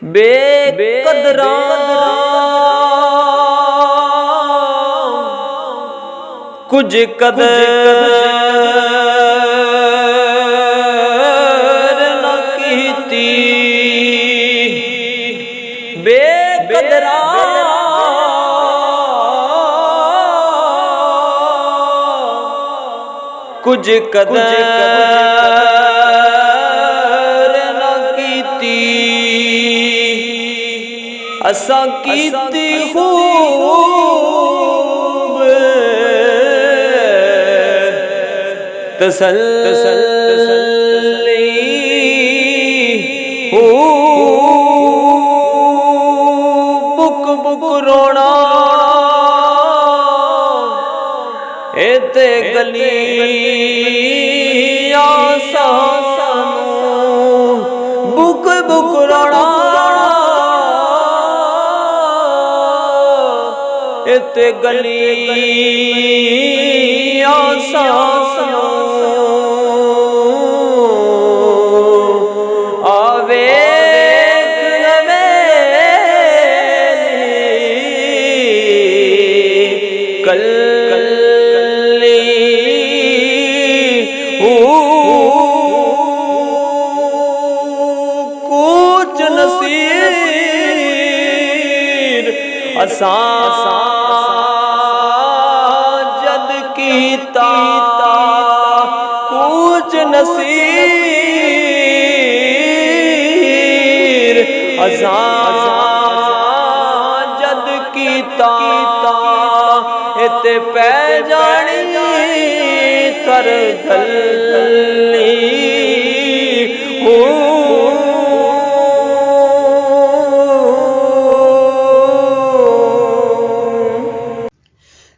बेकदरा कुछ कदर न कीती, बेकदरा कुछ कदर न कीती, असां कीती खूब तसल्ली बुक बुक रोना एते गलियां सानू बुक बुक रोना एते गलियां सानू कुछ नसीर असां जद कीता, कुछ नसीर असां जद कीता, इते पै जानी कर धल्ली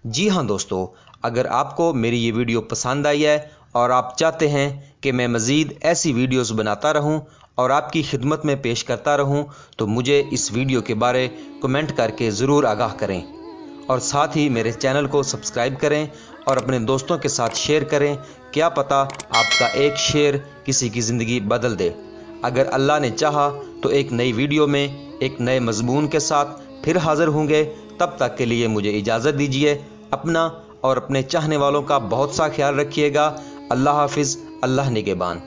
जी हाँ दोस्तों, अगर आपको मेरी ये वीडियो पसंद आई है और आप चाहते हैं कि मैं मज़ीद ऐसी वीडियोस बनाता रहूं और आपकी खिदमत में पेश करता रहूं, तो मुझे इस वीडियो के बारे कमेंट करके ज़रूर आगाह करें और साथ ही मेरे चैनल को सब्सक्राइब करें और अपने दोस्तों के साथ शेयर करें। क्या पता आपका एक शेयर किसी की ज़िंदगी बदल दे। अगर अल्लाह ने चाहा तो एक नई वीडियो में एक नए मजमून के साथ फिर हाज़िर होंगे। तब तक के लिए मुझे इजाज़त दीजिए। अपना और अपने चाहने वालों का बहुत सा ख्याल रखिएगा। अल्लाह हाफिज़, अल्लाह निगहबान।